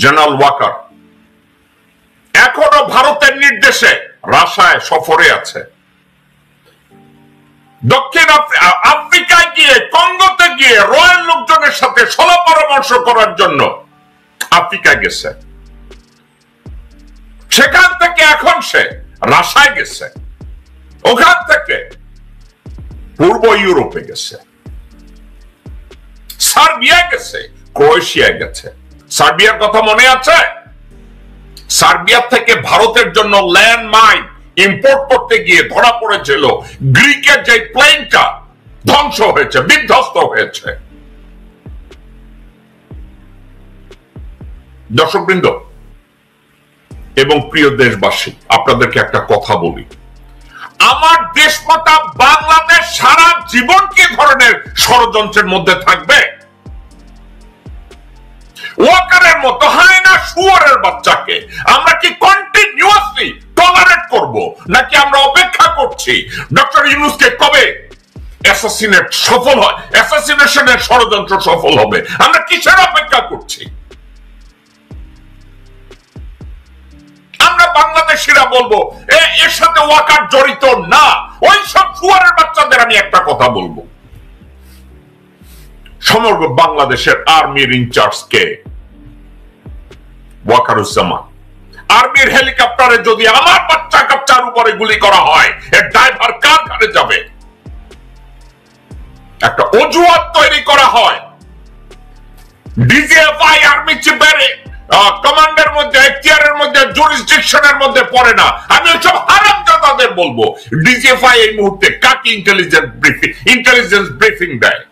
General Waker এখনো ভারতের নির্দেশে রাশিয়ায় সফরে আছে। দক্ষিণ আফ্রিকায় গিয়ে, কঙ্গোতে গিয়ে রয়্যাল লোকজনের সাথে সলা পরামর্শ করার জন্য আফ্রিকায় গেছে। সেখান থেকে এখন সে রাশিয়ায় গেছে, ওখান থেকে পূর্ব ইউরোপে গেছে, সার্বিয়া গেছে, ক্রোয়েশিয়া গেছে। সার্বিয়ার কথা মনে আছে? সার্বিয়া থেকে ভারতের জন্য ল্যান্ড মাইন ইম্পোর্ট করতে গিয়ে ধরা পড়েছিল, গ্রিকের যে প্লেনটা ধ্বংস হয়েছে, বিধ্বস্ত হয়েছে। দর্শকবৃন্দ এবং প্রিয় দেশবাসী, আপনাদেরকে একটা কথা বলি, আমার দেশমাতা বাংলাদেশ সারা জীবন কি ধরনের ষড়যন্ত্রের মধ্যে থাকবে? ওয়াকারের মতো হায়না শুয়োরের বাচ্চাকে আমরা কি কন্টিনিউয়াসলি টলারেট করব, নাকি আমরা অপেক্ষা করছি ডক্টর ইউনূসকে কবে অ্যাসাসিনেট সফল হয়, অ্যাসাসিনেশনের ষড়যন্ত্র সফল হবে? আমরা কিসের অপেক্ষা করছি? আমরা বাংলাদেশিরা বলবো এর সাথে ওয়াকার জড়িত না। ওই সব শুয়োরের বাচ্চাদের আমি একটা কথা বলবো, সমগ্র বাংলাদেশের আর্মির ইনচার্জ কে? ওয়াকারুজ্জামান। আর্মির হেলিকপ্টারে যদি আমার বাচ্চা কাচ্চার উপরে গুলি করা হয়, এর ড্রাইভার কার ঘাড়ে যাবে? একটা অজুহাত তৈরি করা হয়, ডিজিএফআই আর্মি চিফের কমান্ডের মধ্যে, এখতিয়ারের মধ্যে, জুরিসডিকশনের মধ্যে পড়ে না। আমি ওইসব হারামজাদাদের বলবো, ডিজিএফআই এই মুহূর্তে কাকে ইন্টেলিজেন্স ব্রিফিং দেয়?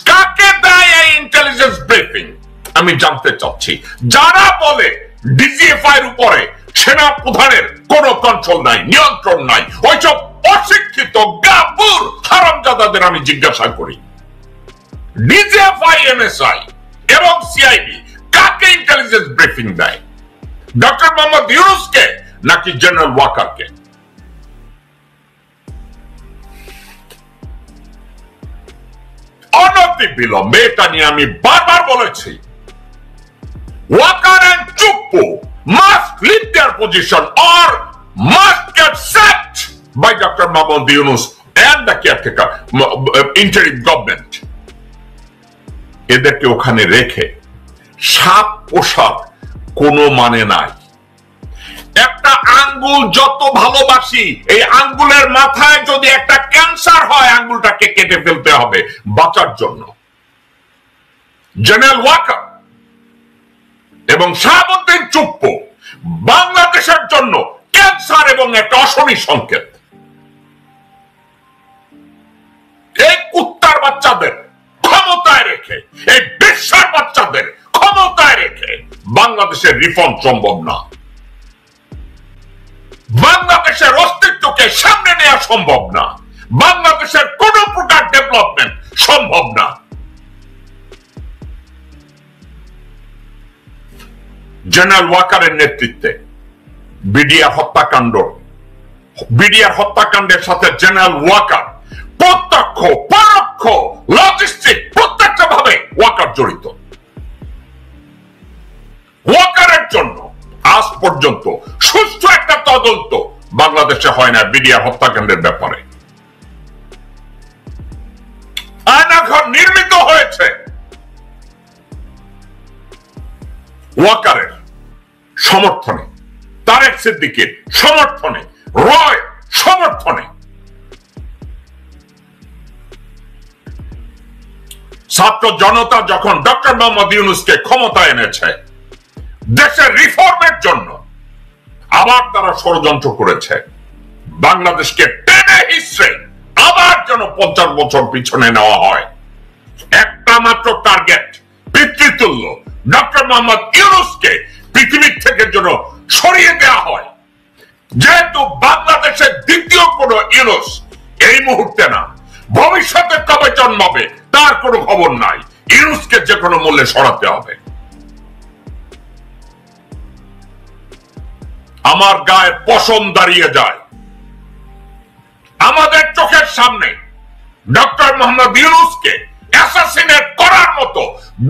কাকে দেয় এই ইন্টেলিজেন্স ব্রিফিং? আমি জানতে চাচ্ছি। যারা বলে ডিজিএফআই এর উপরে সেনা প্রধানের কোনো কন্ট্রোল নাই, নিয়ন্ত্রণ নাই, ওইসব অশিক্ষিত গাবুর হারামজাদাদের আমি জিজ্ঞাসা করি, ডিজিএফআই, এনএসআই এবং সিআইডি কাকে ইন্টেলিজেন্স ব্রিফিং দেয়? ডক্টর মোহাম্মদ ইউনূসকে নাকি জেনারেল ওয়াকারকে? অনতিবিলম্বে এটা নিয়ে আমি বারবার বলেছি, Walker and Chuppo must leave their position or must get sacked by Dr. Mohammad Yunus and the caretaker interim government. এদেরকে ওখানে রেখে সাপ পোষার কোনো মানে নাই। একটা আঙ্গুল যত ভালোবাসি, এই আঙ্গুলের মাথায় যদি একটা ক্যান্সার হয়, আঙ্গুলটাকে কেটে ফেলতে হবে বাঁচার জন্য। জেনারেল ওয়াকার এবং শাহাবুদ্দিন চুপ্পু বাংলাদেশের জন্য ক্যান্সার এবং একটা অশনি সংকেত। এই কুত্তার বাচ্চাদের ক্ষমতায় রেখে, এই বিশ্বের বাচ্চাদের ক্ষমতায় রেখে বাংলাদেশের রিফর্ম সম্ভব না। বাংলাদেশের অস্তিত্বকে সামনে নেওয়া সম্ভব না। বাংলাদেশের কোন প্রকার ডেভেলপমেন্ট সম্ভব না। জেনারেল ওয়াকারের নেতৃত্বে বিডিআর হত্যাকাণ্ডের সাথে জেনারেল ওয়াকার প্রত্যক্ষ পরোক্ষ লজিস্টিক প্রত্যেকটা ভাবে ওয়াকার জড়িত। ওয়াকারের জন্য আজ পর্যন্ত সুষ্ঠু একটা তদন্ত বাংলাদেশে হয় না বিডিআর হত্যাকাণ্ডের ব্যাপারে। আয়নাঘর নির্মিত হয়েছে ওয়াকারের সমর্থনে, তারেক সিদ্দিকীর সমর্থনে, রয় সমর্থনে। ছাত্র জনতা যখন ডক্টর মোহাম্মদ ইউনূসকে ক্ষমতা এনেছে দেশের রিফর্মের জন্য, আবার তারা ষড়যন্ত্র করেছে বাংলাদেশকে টেনে হিসেবে আবার যেন 50 বছর পিছনে নেওয়া হয়। একটা মাত্র টার্গেট, পিতৃতুল্য ডক্টর মোহাম্মদ ইউনূসকে পৃথিবীর থেকে যেন সরিয়ে দেওয়া হয়। যেহেতু বাংলাদেশের দ্বিতীয় কোন ইউনূস এই মুহূর্তে না, ভবিষ্যতে কবে জন্মাবে তার কোনো খবর নাই। ইউনূসকে যে কোনো মূল্যে সরাতে হবে। আমার গায়ে পশম দাঁড়িয়ে যায় আমাদের চোখের সামনে ডক্টর মোহাম্মদ ইউনূসকে অ্যাসাসিনেট করার মতো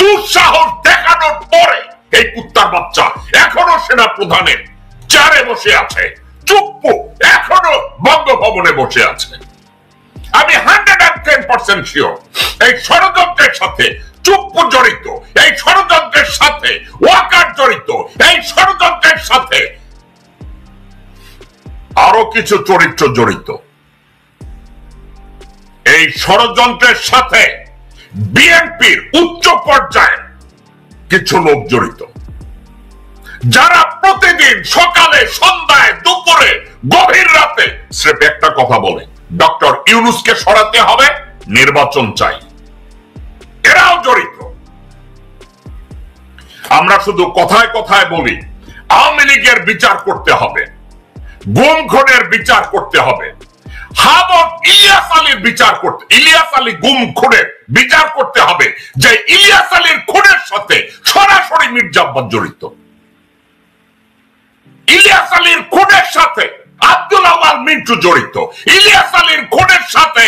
দুঃসাহস দেখানোর পরে এই কুত্তার বাচ্চা এখনো সেনা প্রধানের চেয়ারে বসে আছে, চুপ্পু এখনো বঙ্গভবনে বসে আছে। আমি 110% শিওর এই ষড়যন্ত্রের সাথে চুপ্পু জড়িত, এই ষড়যন্ত্রের সাথে ওয়াকার জড়িত, এই ষড়যন্ত্রের সাথে আরো কিছু চরিত্র জড়িত। এই ষড়যন্ত্রের সাথে বিএনপির উচ্চ পর্যায়ের কিছু লোক জড়িত, যারা প্রতিদিন সকালে, সন্ধ্যায়, দুপুরে, গভীর রাতে স্রেফ একটা কথা বলে, ডক্টর ইউনূসকে সরাতে হবে, নির্বাচন চাই। এরাও জড়িত। আমরা শুধু কথায় কথায় বলি আওয়ামী লীগের বিচার করতে হবে, গুম খুনের বিচার করতে হবে, ইলিয়াস আলীর বিচার করতে, ইলিয়াস আলী গুম খুনের বিচার করতে হবে, যে ইলিয়াস আলীর খুনের সাথে সরাসরি মির্জা আব্বাস জড়িত। ইলিয়াস আলীর খুনের সাথে আব্দুল আওয়াল মিন্টু জড়িত। ইলিয়াস আলীর খুনের সাথে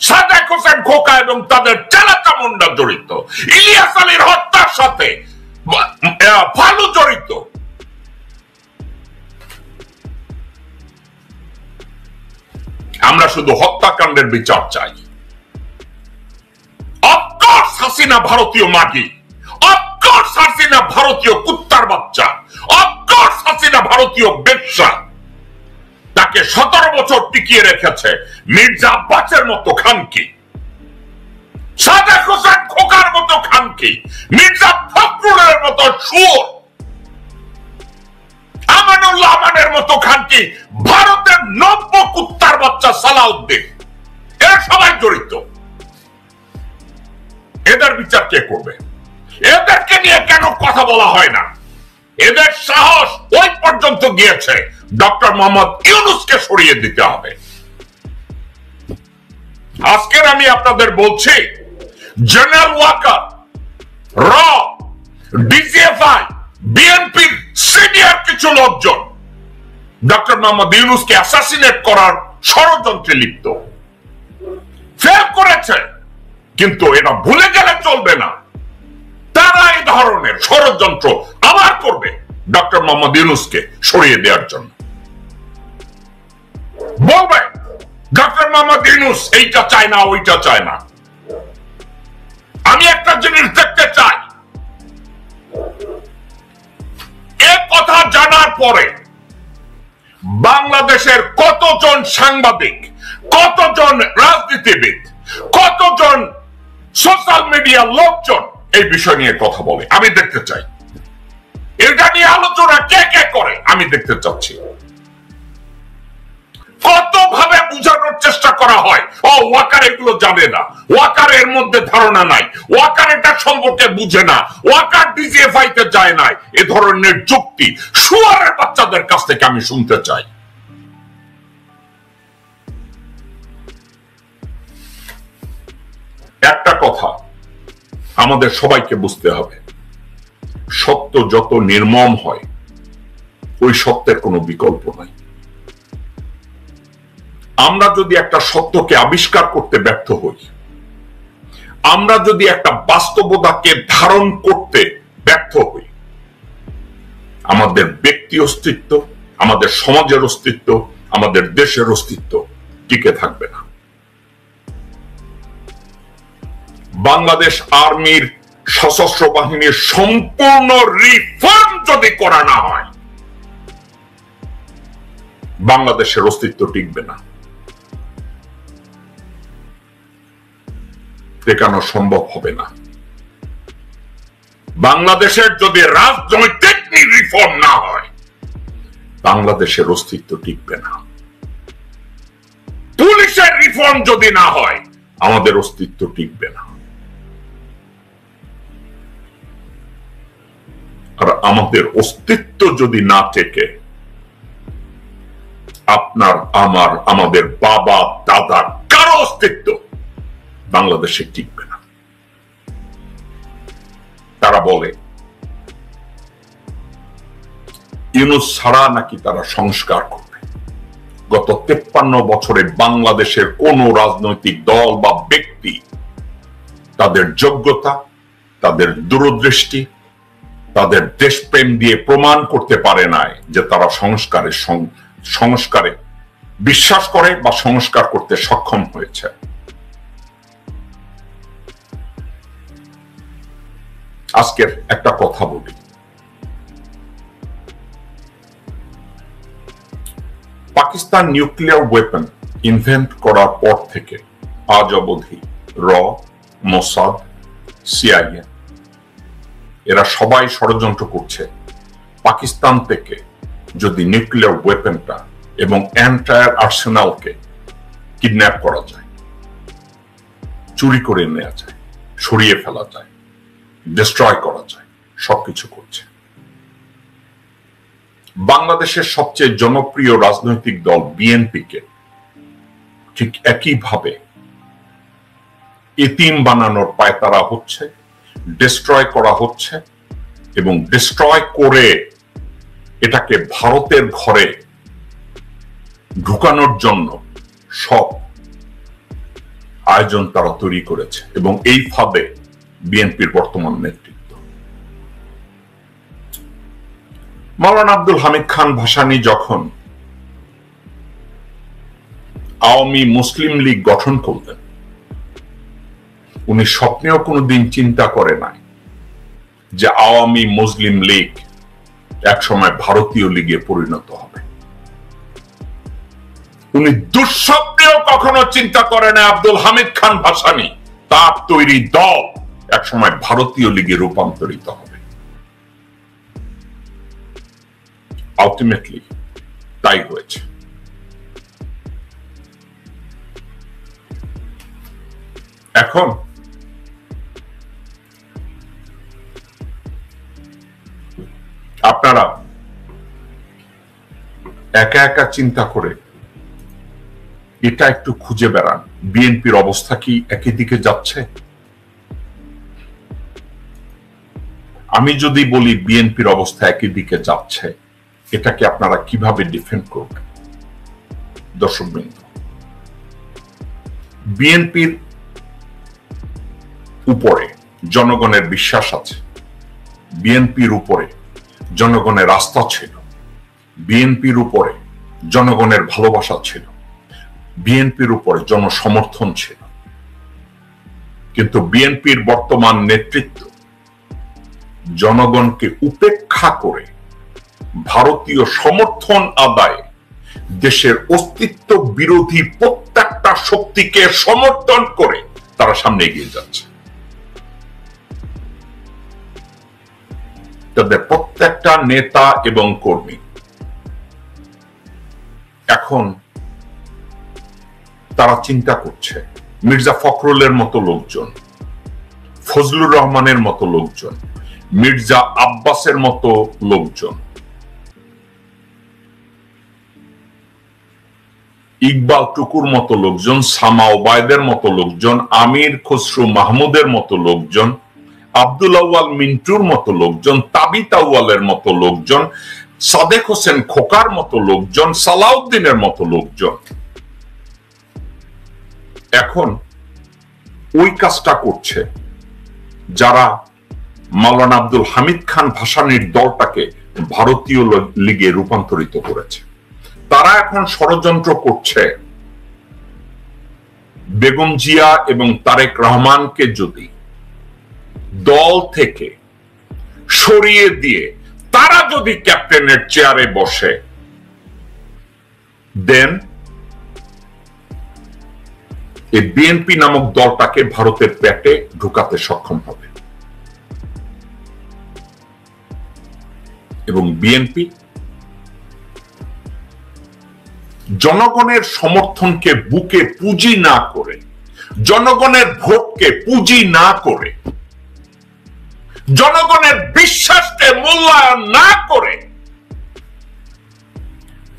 সাদেক হোসেন খোকা এবং তাদের চেলাচামুন্ডা জড়িত। ইলিয়াস আলীর হত্যার সাথে ফালু জড়িত। আমরা শুধু হত্যাকাণ্ডের বিচার চাই। অফকোর্স হাসিনা ভারতীয় মাগি, অফকোর্স হাসিনা ভারতীয় কুত্তার বাচ্চা, অফকোর্স হাসিনা ভারতীয় বেশ্যা। তাকে 17 বছর টিকিয়ে রেখেছে মির্জা আব্বাসের মতো খানকি, সাদেক হোসেন খোকার মতো খানকি, মির্জা ফখরুলের মতো সুর, আমানুল্লাহ আমানের মতো খানকি, ভারতের নব্য কুত্তার বাচ্চা সালাউদ্দিন, এরা সবাই জড়িত। এদের বিচার কে করবে? এদেরকে নিয়ে কেন কথা বলা হয় না? এদের সাহস ওই পর্যন্ত গিয়েছে ডক্টর মোহাম্মদ ইউনূসকে সরিয়ে দিতে হবে। আজকের আমি আপনাদের বলছি, জেনারেল ওয়াকার, র, ডিজিএফআই, বিএনপির সিনিয়র কিছু লোকজন ডক্টর মোহাম্মদ ইউনূসকে অ্যাসাসিনেট করার ষড়যন্ত্রে লিপ্ত, ফেল করেছে। কিন্তু এটা ভুলে গেলে চলবে না, তারা এই ধরনের ষড়যন্ত্র আবার করবে ডক্টর মোহাম্মদ ইউনূসকে সরিয়ে দেওয়ার জন্য। বলবে ডক্টর মোহাম্মদ ইউনূস এইটা চায় না, ওইটা চায় না। আমি একটা জিনিস দেখতে চাই, এ কথা জানার পরে বাংলাদেশের কতজন সাংবাদিক, কতজন রাজনীতিবিদ, কতজন সোশ্যাল মিডিয়ার লোকজন এই বিষয় নিয়ে কথা বলে আমি দেখতে চাই। এটা নিয়ে আলোচনা কে কে করে আমি দেখতে চাচ্ছি। কতভাবে বোঝানোর চেষ্টা করা হয়, ও ওয়াকার এগুলো জানে না, ওয়াকার এর মধ্যে ধারণা নাই, ওয়াকার এটা সম্পর্কে বুঝে না, ওয়াকার ডিজিএফআই তে যায় নাই। এ ধরনের যুক্তি শুয়ারের বাচ্চাদের কাছ থেকে আমি শুনতে চাই। একটা কথা আমাদের সবাইকে বুঝতে হবে, সত্য যত নির্মম হয় ওই সত্যের কোনো বিকল্প নাই। আমরা যদি একটা সত্যকে আবিষ্কার করতে ব্যর্থ হই, আমরা যদি একটা বাস্তবতাকে ধারণ করতে ব্যর্থ হই, আমাদের ব্যক্তি অস্তিত্ব, আমাদের সমাজের অস্তিত্ব, আমাদের দেশের অস্তিত্ব টিকে থাকবে না। বাংলাদেশ আর্মির সশস্ত্র বাহিনীর সম্পূর্ণ রিফর্ম যদি করা না হয়, বাংলাদেশের অস্তিত্ব টিকবে না, টেকানো সম্ভব হবে না। বাংলাদেশের যদি রাজনৈতিক রিফর্ম না হয়, বাংলাদেশের অস্তিত্ব টিকবে না। পুলিশের রিফর্ম যদি না হয়, আমাদের অস্তিত্ব টিকবে না। আর আমাদের অস্তিত্ব যদি না টেকে, আপনার, আমার, আমাদের বাবা দাদার কারো অস্তিত্ব বাংলাদেশে টিকবে না। তারা বলে ইউনূস ছাড়া নাকি তারা সংস্কার করবে। গত 53 বছরে বাংলাদেশের কোন রাজনৈতিক দল বা ব্যক্তি তাদের যোগ্যতা, তাদের দূরদৃষ্টি, তাদের দেশপ্রেম দিয়ে প্রমাণ করতে পারে নাই যে তারা সংস্কারে বিশ্বাস করে বা সংস্কার করতে সক্ষম হয়েছে। আজকের একটা কথা বলি, পাকিস্তান নিউক্লিয়ার ওয়েপন ইনভেন্ট করার পর থেকে আজ অবধি মোসাদ, সিআইএ এরা সবাই ষড়যন্ত্র করছে পাকিস্তান থেকে যদি নিউক্লিয়ার ওয়েপনটা এবং এন্টায়ার আর্সেনালকে কিডন্যাপ করা যায়, চুরি করে নেওয়া যায়, সরিয়ে ফেলা যায়, ডিস্ট্রয় করা যায়, সবকিছু করছে। বাংলাদেশের সবচেয়ে জনপ্রিয় রাজনৈতিক দল বিএনপিকে ঠিক একইভাবে এতিম বানানোর পায়তারা হচ্ছে, ডিস্ট্রয় করা হচ্ছে এবং ডিস্ট্রয় করে এটাকে ভারতের ঘরে ঢুকানোর জন্য সব আয়োজন তারা তৈরি করেছে এবং এই ফাঁদে বিএনপির বর্তমান নেতৃত্ব। মাওলানা আব্দুল হামিদ খান ভাসানী যখন আওয়ামী মুসলিম লীগ গঠন করলেন, উনি স্বপ্নেও কোনোদিন চিন্তা করে নাই যে আওয়ামী মুসলিম লীগ একসময় ভারতীয় লীগে পরিণত হবে। উনি দুঃস্বপ্নেও কখনো চিন্তা করে না আব্দুল হামিদ খান ভাসানী তার তৈরি দল একসময় ভারতীয় লীগে রূপান্তরিত হবে। আলটিমেটলি তাই হয়েছে। এখন আপনারা একা একা চিন্তা করে এটা একটু খুঁজে বেড়ান, বিএনপির অবস্থা কি একই দিকে যাচ্ছে? আমি যদি বলি বিএনপির অবস্থা একই দিকে যাচ্ছে, এটাকে আপনারা কিভাবে ডিফেন্ড করবেন? দর্শকবৃন্দ, বিএনপির উপরে জনগণের বিশ্বাস আছে, বিএনপির উপরে জনগণের আস্থা ছিল, বিএনপির উপরে জনগণের ভালোবাসা ছিল, বিএনপির উপরে জনসমর্থন ছিল। কিন্তু বিএনপির বর্তমান নেতৃত্ব জনগণকে উপেক্ষা করে ভারতীয় সমর্থন আদায়ে দেশের অস্তিত্ব বিরোধী প্রত্যেকটা শক্তিকে সমর্থন করে তারা সামনে এগিয়ে যাচ্ছে। তাদের প্রত্যেকটা নেতা এবং কর্মী এখন তারা চিন্তা করছে মির্জা ফখরুলের মতো লোকজন, ফজলুর রহমানের মতো লোকজন, মির্জা আব্বাসের মতো লোকজন, ইকবাল টুকুর মতো লোকজন, সামা ওবায়দের মতো লোকজন, আমির খসরু মাহমুদের মতো লোকজন, আব্দুল আউয়াল মিন্টুর মতো লোকজন, তাবিত আউয়ালের মতো লোকজন, সাদেক হোসেন খোকার মতো লোকজন, সালাউদ্দিনের মতো লোকজন এখন ওই কাজটা করছে যারা মাওলানা আব্দুল হামিদ খান ভাসানীর দলটাকে ভারতীয় লীগে রূপান্তরিত করেছে। তারা এখন ষড়যন্ত্র করছে বেগম জিয়া এবং তারেক রহমানকে যদি দল থেকে সরিয়ে দিয়ে তারা যদি ক্যাপ্টেনের চেয়ারে বসে, দেন এই বিএনপি নামক দলটাকে ভারতের পেটে ঢুকাতে সক্ষম হবে এবং বিএনপি জনগণের সমর্থনকে বুকে পুঁজি না করে, জনগণের ভোটকে পুঁজি না করে, জনগণের বিশ্বাসকে মূল্যায়ন না করে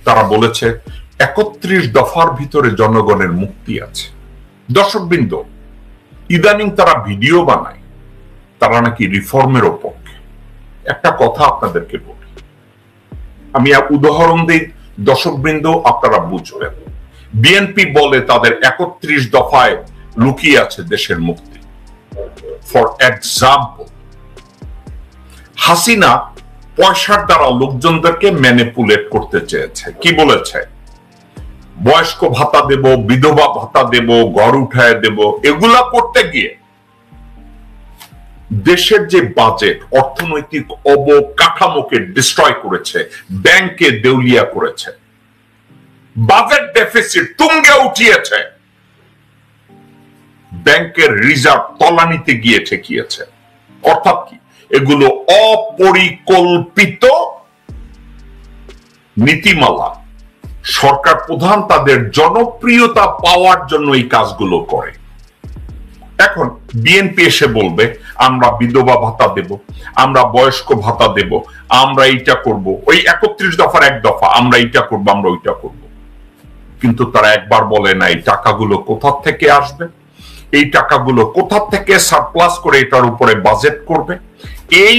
তারা বলেছে ৩১ দফার ভিতরে জনগণের মুক্তি আছে। দর্শকবৃন্দ, ইদানিং তারা ভিডিও বানায়, তারা নাকি রিফর্মের পক্ষে। একটা কথা আপনাদেরকে বলি, আমি উদাহরণ দিই দর্শকবৃন্দ, আপনারা বুঝবেন। বিএনপি বলে তাদের ৩১ দফায় লুকিয়ে আছে দেশের মুক্তি। ফর এক্সাম্পল, হাসিনা পয়সার দ্বারা লোকজনদেরকে ম্যানিপুলেট করতে চেয়েছে। কি বলেছে? বয়স্ক ভাতা দেব, বিধবা ভাতা দেব, ঘর উঠায় দেব। এগুলা করতে গিয়ে দেশের যে বাজেট, অর্থনৈতিক অবকাঠামোকে ডিস্ট্রয় করেছে, ব্যাংকে দেউলিয়া করেছে, বাজেট ডেফিসিট তুঙ্গে উঠিয়েছে, ব্যাংকের রিজার্ভ তলানিতে গিয়ে ঠেকিয়েছে। অর্থাৎ কি? এগুলো অপরিকল্পিত নীতিমালা। সরকার প্রধান তাদের জনপ্রিয়তা পাওয়ার জন্য এই কাজগুলো করে। এখন বিএনপি এসে বলবে আমরা বিধবা ভাতা দেব, আমরা বয়স্ক ভাতা দেব, আমরা এইটা করব, ওই 31 দফার এক দফা, আমরা এইটা করব, আমরা ওইটা করব। কিন্তু তারা একবার বলে না এই টাকাগুলো কোথা থেকে আসবে, এই টাকাগুলো কোথা থেকে সারপ্লাস করে এটার উপরে বাজেট করবে, এই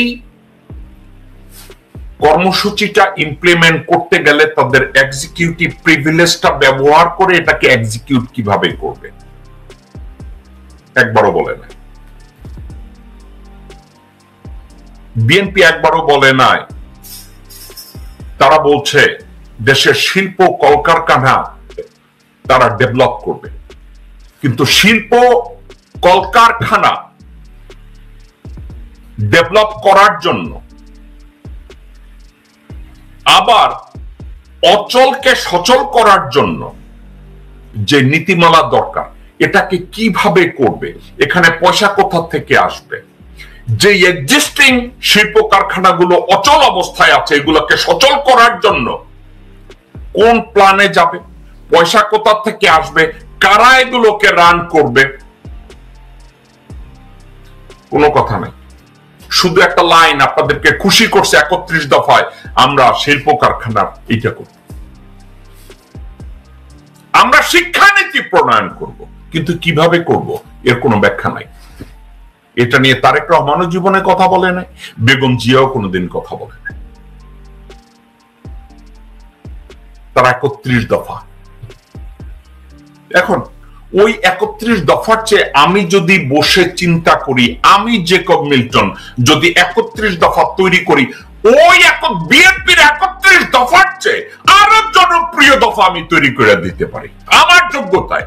কর্মসূচিটা ইমপ্লিমেন্ট করতে গেলে তাদের এক্সিকিউটিভ প্রিভিলেজটা ব্যবহার করে এটাকে এক্সিকিউট কিভাবে করবে, একবারও বলে না। বিএনপি একবারও বলে নাই তারা বলছে দেশের শিল্প কলকারখানা তারা ডেভেলপ করবে। কিন্তু শিল্প কলকারখানা ডেভেলপ করার জন্য আবার অচলকে সচল করার জন্য যে নীতিমালা দরকার, এটাকে কিভাবে করবে, এখানে পয়সা কোথা থেকে আসবে, যে এক্সিস্টিং শিল্প কারখানাগুলো অচল অবস্থায় আছে এগুলোকে সচল করার জন্য কোন প্ল্যানে যাবে, পয়সা কোথা থেকে আসবে, কারা এগুলোকে রান করবে, কোনো কথা নাই। শুধু একটা লাইন আপনাদেরকে খুশি করছে 31 দফায় আমরা শিল্প কারখানার এইটা করব, আমরা শিক্ষানীতি প্রণয়ন করব, কিন্তু কিভাবে করব এর কোনো ব্যাখ্যা নাই। এটা নিয়ে তারেক রহমানও জীবনে কথা বলে নাই, বেগম জিয়াও কোনোদিন কথা বলে নাই। তারা 31 দফা। এখন ওই 31 দফার চেয়ে আমি যদি বসে চিন্তা করি, আমি জেকব মিল্টন যদি 31 দফা তৈরি করি, ওই বিএনপির 31 দফার চেয়ে আরো জনপ্রিয় দফা আমি তৈরি করে দিতে পারি আমার যোগ্যতায়।